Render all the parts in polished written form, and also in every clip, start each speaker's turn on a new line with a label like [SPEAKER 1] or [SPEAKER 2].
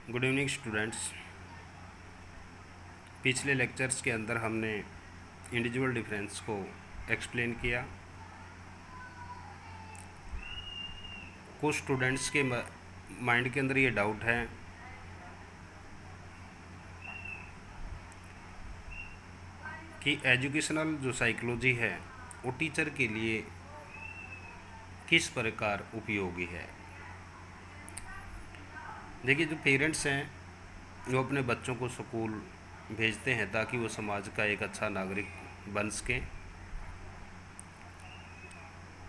[SPEAKER 1] Good evening students. पिछले lectures के अंदर हमने इंडिविजुअल डिफरेंस को एक्सप्लेन किया। कुछ स्टूडेंट्स के माइंड के अंदर ये डाउट है कि एजुकेशनल जो साइकोलॉजी है वो टीचर के लिए किस प्रकार उपयोगी है। देखिए, जो पेरेंट्स हैं वो अपने बच्चों को स्कूल भेजते हैं ताकि वो समाज का एक अच्छा नागरिक बन सकें,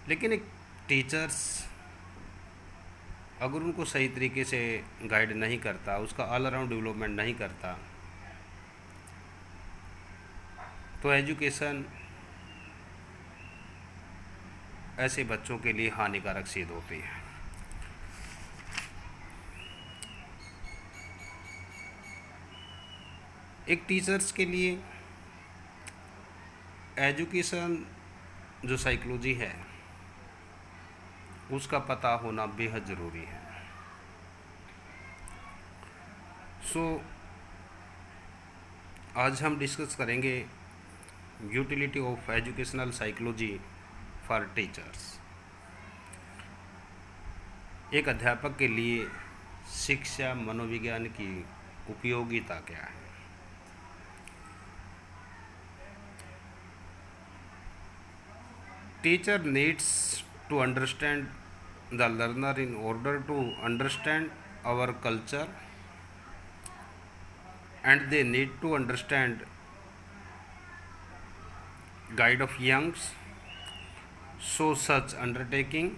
[SPEAKER 1] लेकिन एक टीचर्स अगर उनको सही तरीके से गाइड नहीं करता, उसका ऑल अराउंड डेवलपमेंट नहीं करता, तो एजुकेशन ऐसे बच्चों के लिए हानिकारक सिद्ध होती है। एक टीचर्स के लिए एजुकेशन जो साइकोलॉजी है उसका पता होना बेहद ज़रूरी है। आज हम डिस्कस करेंगे utility of educational psychology for teachers. एक अध्यापक के लिए शिक्षा मनोविज्ञान की उपयोगिता क्या है। Teacher needs to understand the learner in order to understand our culture, and they need to understand guide of youngs. So such undertaking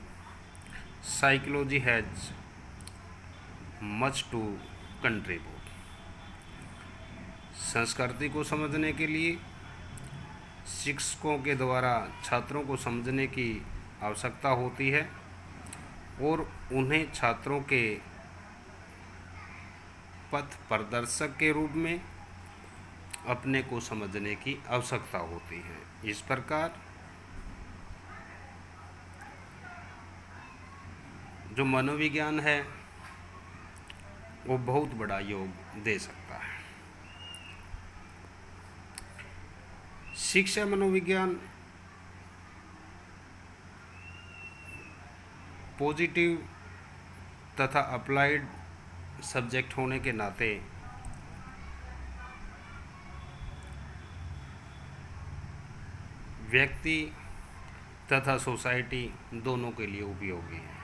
[SPEAKER 1] psychology has much to contribute. संस्कृति को समझने के लिए शिक्षकों के द्वारा छात्रों को समझने की आवश्यकता होती है और उन्हें छात्रों के पथ प्रदर्शक के रूप में अपने को समझने की आवश्यकता होती है। इस प्रकार जो मनोविज्ञान है वो बहुत बड़ा योग दे सकता है। शिक्षा मनोविज्ञान पॉजिटिव तथा अप्लाइड सब्जेक्ट होने के नाते व्यक्ति तथा सोसाइटी दोनों के लिए उपयोगी है।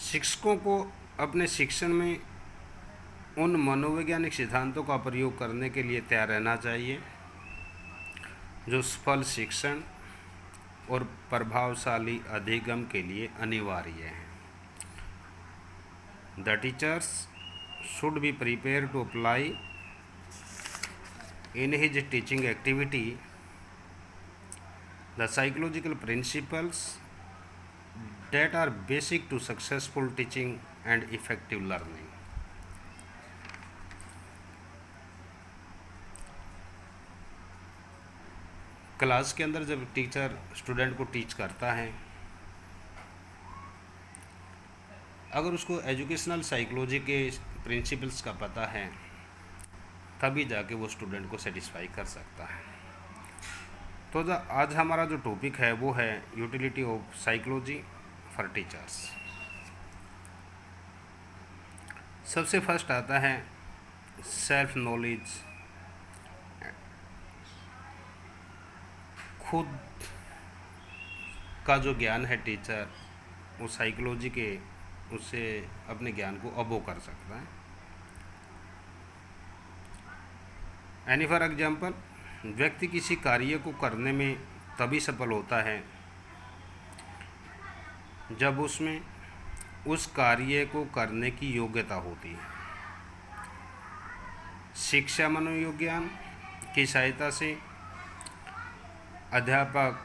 [SPEAKER 1] शिक्षकों को अपने शिक्षण में उन मनोवैज्ञानिक सिद्धांतों का प्रयोग करने के लिए तैयार रहना चाहिए जो सफल शिक्षण और प्रभावशाली अधिगम के लिए अनिवार्य हैं। The teachers should be prepare to apply in his teaching activity the psychological principles that are basic to successful teaching and effective learning. Class के अंदर जब टीचर स्टूडेंट को टीच करता है, अगर उसको एजुकेशनल साइकोलॉजी के प्रिंसिपल्स का पता है तभी जाके वो स्टूडेंट को सेटिस्फाई कर सकता है। तो आज हमारा जो टॉपिक है वो है utility of psychology for teachers. सबसे फर्स्ट आता है सेल्फ नॉलेज। खुद का जो ज्ञान है टीचर वो साइकोलॉजी के उससे अपने ज्ञान को अबो कर सकता है। एनी फॉर एग्जाम्पल, व्यक्ति किसी कार्य को करने में तभी सफल होता है जब उसमें उस कार्य को करने की योग्यता होती है। शिक्षा मनोविज्ञान की सहायता से अध्यापक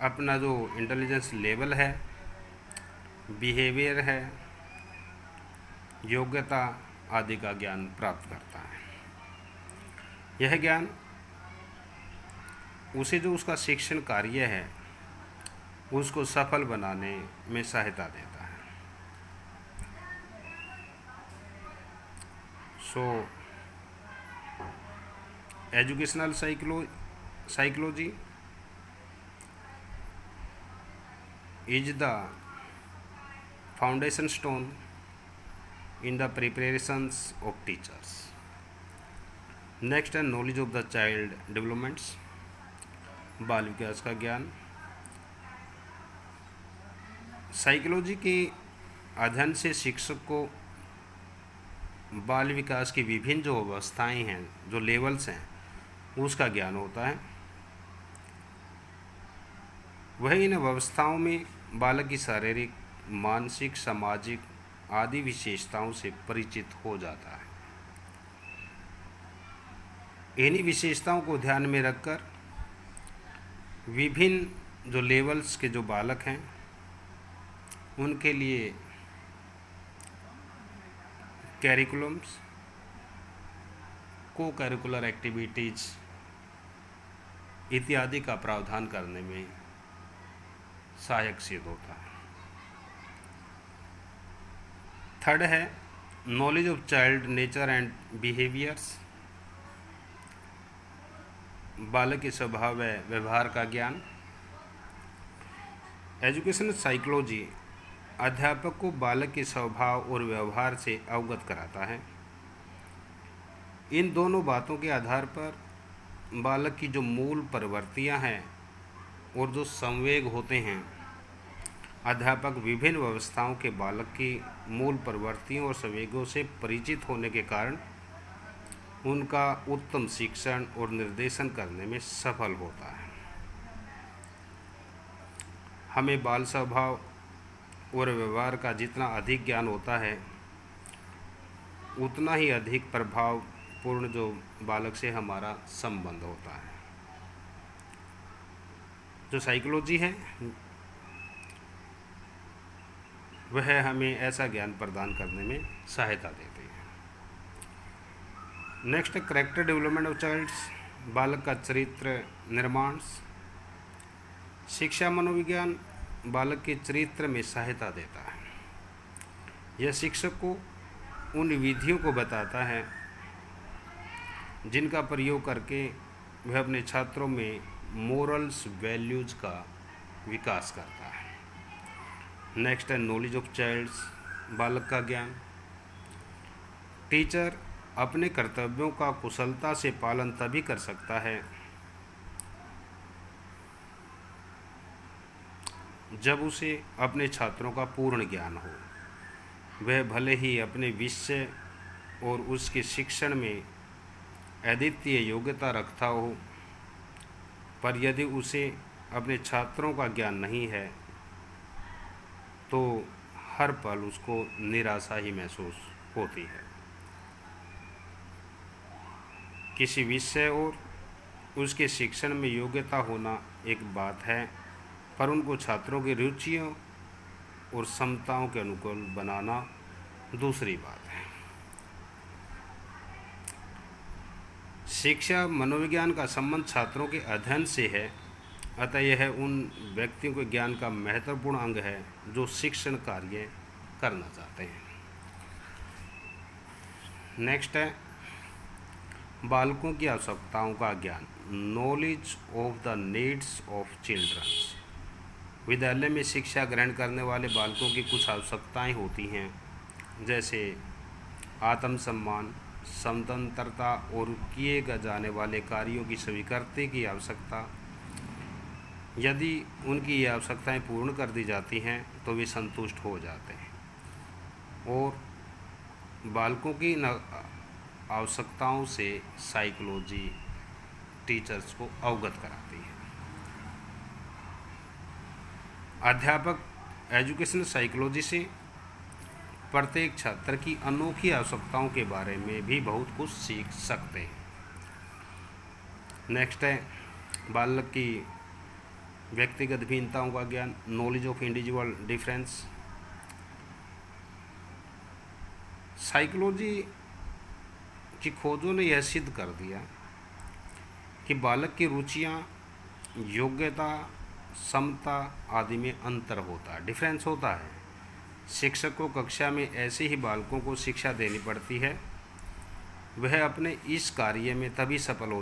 [SPEAKER 1] अपना जो इंटेलिजेंस लेवल है, बिहेवियर है, योग्यता आदि का ज्ञान प्राप्त करता है। यह ज्ञान उसे जो उसका शिक्षण कार्य है उसको सफल बनाने में सहायता देता है। So educational psychology is the foundation stone in the preparations of teachers. Next है knowledge of the child developments, बाल विकास का ज्ञान। साइकोलॉजी के अध्ययन से शिक्षक को बाल विकास की विभिन्न जो अवस्थाएं हैं, जो लेवल्स हैं, उसका ज्ञान होता है। वह इन अवस्थाओं में बालक की शारीरिक, मानसिक, सामाजिक आदि विशेषताओं से परिचित हो जाता है। इन्हीं विशेषताओं को ध्यान में रखकर विभिन्न जो लेवल्स के जो बालक हैं उनके लिए कैरिकुलम्स, को करिकुलर एक्टिविटीज़ इत्यादि का प्रावधान करने में सहायक सिद्ध होता है। थर्ड है knowledge of child nature and behaviours, बालक के स्वभाव व व्यवहार का ज्ञान। एजुकेशनल साइकोलॉजी अध्यापक को बालक के स्वभाव और व्यवहार से अवगत कराता है। इन दोनों बातों के आधार पर बालक की जो मूल प्रवृत्तियां हैं और जो संवेग होते हैं, अध्यापक विभिन्न व्यवस्थाओं के बालक की मूल प्रवृत्तियों और संवेगों से परिचित होने के कारण उनका उत्तम शिक्षण और निर्देशन करने में सफल होता है। हमें बाल स्वभाव और व्यवहार का जितना अधिक ज्ञान होता है उतना ही अधिक प्रभावपूर्ण जो बालक से हमारा संबंध होता है। जो साइकोलॉजी है वह हमें ऐसा ज्ञान प्रदान करने में सहायता देती है। नेक्स्ट है कैरेक्टर डेवलपमेंट ऑफ चाइल्ड्स, बालक का चरित्र निर्माण। शिक्षा मनोविज्ञान बालक के चरित्र में सहायता देता है। यह शिक्षक को उन विधियों को बताता है जिनका प्रयोग करके वह अपने छात्रों में मोरल्स वैल्यूज़ का विकास करता है। नेक्स्ट है नॉलेज ऑफ चाइल्ड्स, बालक का ज्ञान। टीचर अपने कर्तव्यों का कुशलता से पालन तभी कर सकता है जब उसे अपने छात्रों का पूर्ण ज्ञान हो। वह भले ही अपने विषय और उसके शिक्षण में अद्वितीय योग्यता रखता हो, पर यदि उसे अपने छात्रों का ज्ञान नहीं है तो हर पल उसको निराशा ही महसूस होती है। किसी विषय और उसके शिक्षण में योग्यता होना एक बात है, पर उनको छात्रों की रुचियों और क्षमताओं के अनुकूल बनाना दूसरी बात है। शिक्षा मनोविज्ञान का संबंध छात्रों के अध्ययन से है, अतः यह उन व्यक्तियों के ज्ञान का महत्वपूर्ण अंग है जो शिक्षण कार्य करना चाहते हैं। नेक्स्ट है बालकों की आवश्यकताओं का ज्ञान, knowledge of the needs of children. विद्यालय में शिक्षा ग्रहण करने वाले बालकों की कुछ आवश्यकताएं होती हैं, जैसे आत्मसम्मान, स्वतंत्रता और किए जाने वाले कार्यों की स्वीकृति की आवश्यकता। यदि उनकी ये आवश्यकताएं पूर्ण कर दी जाती हैं तो वे संतुष्ट हो जाते हैं और बालकों की आवश्यकताओं से साइकोलॉजी टीचर्स को अवगत कराती है। अध्यापक एजुकेशनल साइकोलॉजी से प्रत्येक छात्र की अनोखी आवश्यकताओं के बारे में भी बहुत कुछ सीख सकते हैं। नेक्स्ट है बालक की व्यक्तिगत भिन्नताओं का ज्ञान, knowledge of individual difference. Psychology की खोजों ने यह सिद्ध कर दिया कि बालक की रुचियां योग्यता, क्षमता आदि में अंतर होता है, डिफरेंस होता है। शिक्षक को कक्षा में ऐसे ही बालकों को शिक्षा देनी पड़ती है। वह अपने इस कार्य में तभी सफल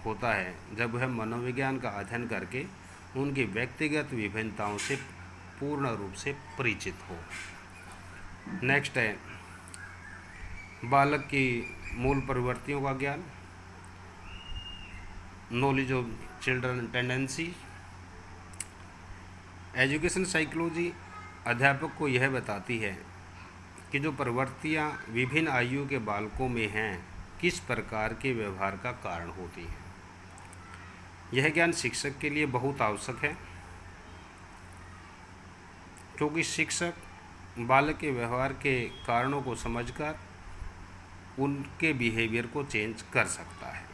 [SPEAKER 1] होता है जब वह मनोविज्ञान का अध्ययन करके उनकी व्यक्तिगत विभिन्नताओं से पूर्ण रूप से परिचित हो। नेक्स्ट है बालक की मूल प्रवृत्तियों का ज्ञान, knowledge of children tendency. Education psychology अध्यापक को यह बताती है कि जो प्रवृत्तियाँ विभिन्न आयु के बालकों में हैं किस प्रकार के व्यवहार का कारण होती हैं। यह ज्ञान शिक्षक के लिए बहुत आवश्यक है, क्योंकि शिक्षक बालक के व्यवहार के कारणों को समझकर उनके बिहेवियर को चेंज कर सकता है।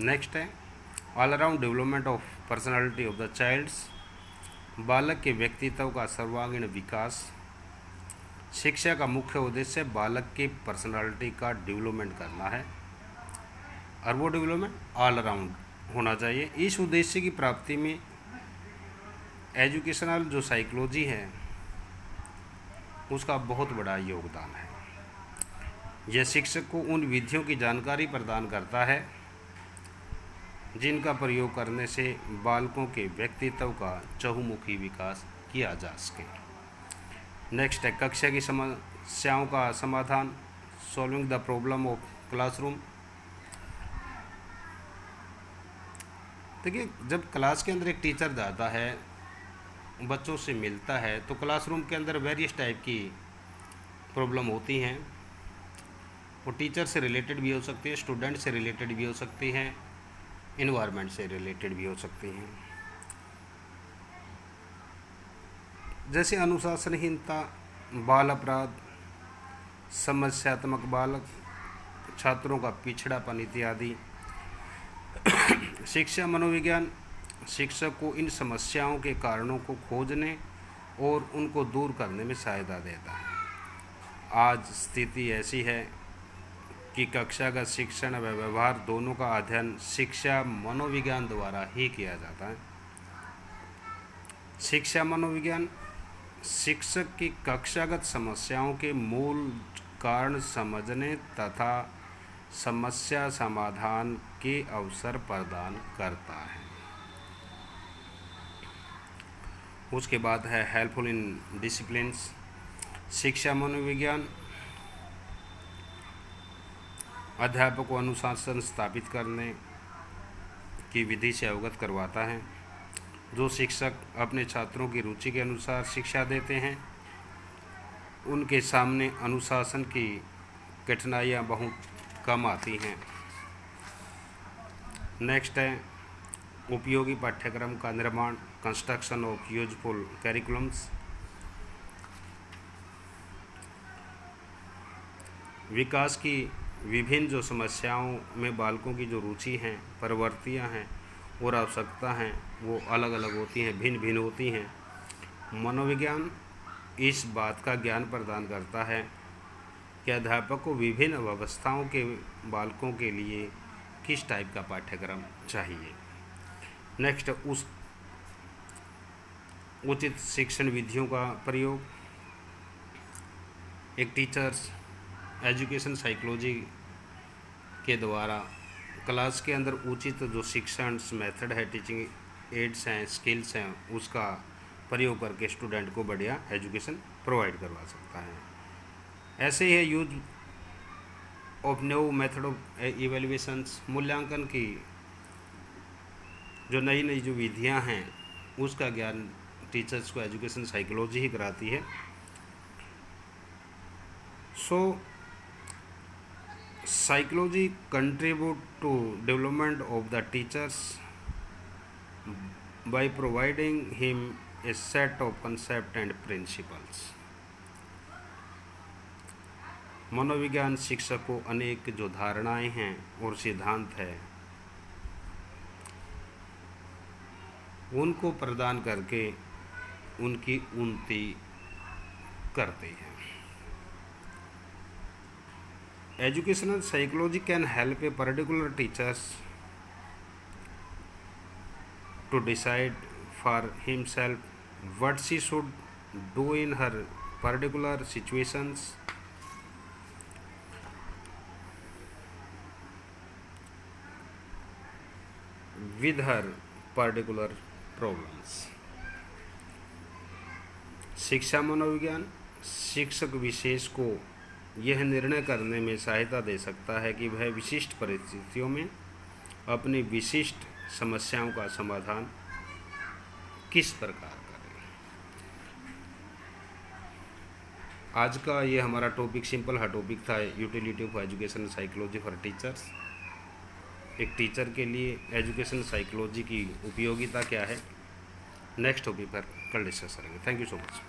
[SPEAKER 1] नेक्स्ट है all around development of personality of the childs. बालक के व्यक्तित्व का सर्वांगीण विकास। शिक्षा का मुख्य उद्देश्य बालक की पर्सनालिटी का डेवलपमेंट करना है, और वो डेवलपमेंट ऑल अराउंड होना चाहिए। इस उद्देश्य की प्राप्ति में एजुकेशनल जो साइकोलॉजी है उसका बहुत बड़ा योगदान है। यह शिक्षक को उन विधियों की जानकारी प्रदान करता है जिनका प्रयोग करने से बालकों के व्यक्तित्व का चहुमुखी विकास किया जा सके। नेक्स्ट है कक्षा की समस्याओं का समाधान, solving the problem of classroom. देखिए, जब क्लास के अंदर एक टीचर जाता है, बच्चों से मिलता है, तो क्लासरूम के अंदर वेरियस टाइप की प्रॉब्लम होती हैं। वो टीचर से रिलेटेड भी हो सकती है, स्टूडेंट से रिलेटेड भी हो सकती हैं, इन्वायरमेंट से रिलेटेड भी हो सकती हैं। जैसे अनुशासनहीनता, बाल अपराध, समस्यात्मक बालक, छात्रों का पिछड़ापन इत्यादि। शिक्षा मनोविज्ञान शिक्षक को इन समस्याओं के कारणों को खोजने और उनको दूर करने में सहायता देता है। आज स्थिति ऐसी है कि कक्षागत शिक्षण व व्यवहार दोनों का अध्ययन शिक्षा मनोविज्ञान द्वारा ही किया जाता है। शिक्षा मनोविज्ञान शिक्षक की कक्षागत समस्याओं के मूल कारण समझने तथा समस्या समाधान के अवसर प्रदान करता है। उसके बाद है हेल्पफुल इन डिसिप्लिन्स। शिक्षा मनोविज्ञान अध्यापक को अनुशासन स्थापित करने की विधि से अवगत करवाता है। जो शिक्षक अपने छात्रों की रुचि के अनुसार शिक्षा देते हैं उनके सामने अनुशासन की कठिनाइयाँ बहुत कम आती हैं। नेक्स्ट है उपयोगी पाठ्यक्रम का निर्माण, कंस्ट्रक्शन ऑफ यूजफुल कैरिकुलम्स। विकास की विभिन्न जो समस्याओं में बालकों की जो रुचि हैं, प्रवृत्तियां हैं और आवश्यकता हैं वो अलग अलग होती हैं, भिन्न भिन्न होती हैं। मनोविज्ञान इस बात का ज्ञान प्रदान करता है कि अध्यापक को विभिन्न अवस्थाओं के बालकों के लिए किस टाइप का पाठ्यक्रम चाहिए। नेक्स्ट उस उचित शिक्षण विधियों का प्रयोग। एक टीचर्स एजुकेशन साइकोलॉजी के द्वारा क्लास के अंदर उचित जो शिक्षण मेथड है, टीचिंग एड्स हैं, स्किल्स हैं, उसका प्रयोग करके स्टूडेंट को बढ़िया एजुकेशन प्रोवाइड करवा सकता है। ऐसे ही है use of new method of evaluations. मूल्यांकन की जो नई नई जो विधियां हैं उसका ज्ञान टीचर्स को एजुकेशन साइकोलॉजी ही कराती है। So psychology contribute to development of the teachers by providing him a set of concepts and principles। मनोविज्ञान शिक्षक को अनेक जो धारणाएं हैं और सिद्धांत है उनको प्रदान करके उनकी उन्नति करते हैं। Educational psychology can help a particular teachers to decide for himself what she should do in her particular situations. With her particular problems. शिक्षा मनोविज्ञान शिक्षक विशेष को यह निर्णय करने में सहायता दे सकता है कि वह विशिष्ट परिस्थितियों में अपनी विशिष्ट समस्याओं का समाधान किस प्रकार करें। आज का ये हमारा टॉपिक सिंपल हा टॉपिक था, utility of education psychology for teachers. एक टीचर के लिए एजुकेशन साइकोलॉजी की उपयोगिता क्या है, नेक्स्ट टॉपिक पर कल डिस्कस करेंगे। Thank you so much.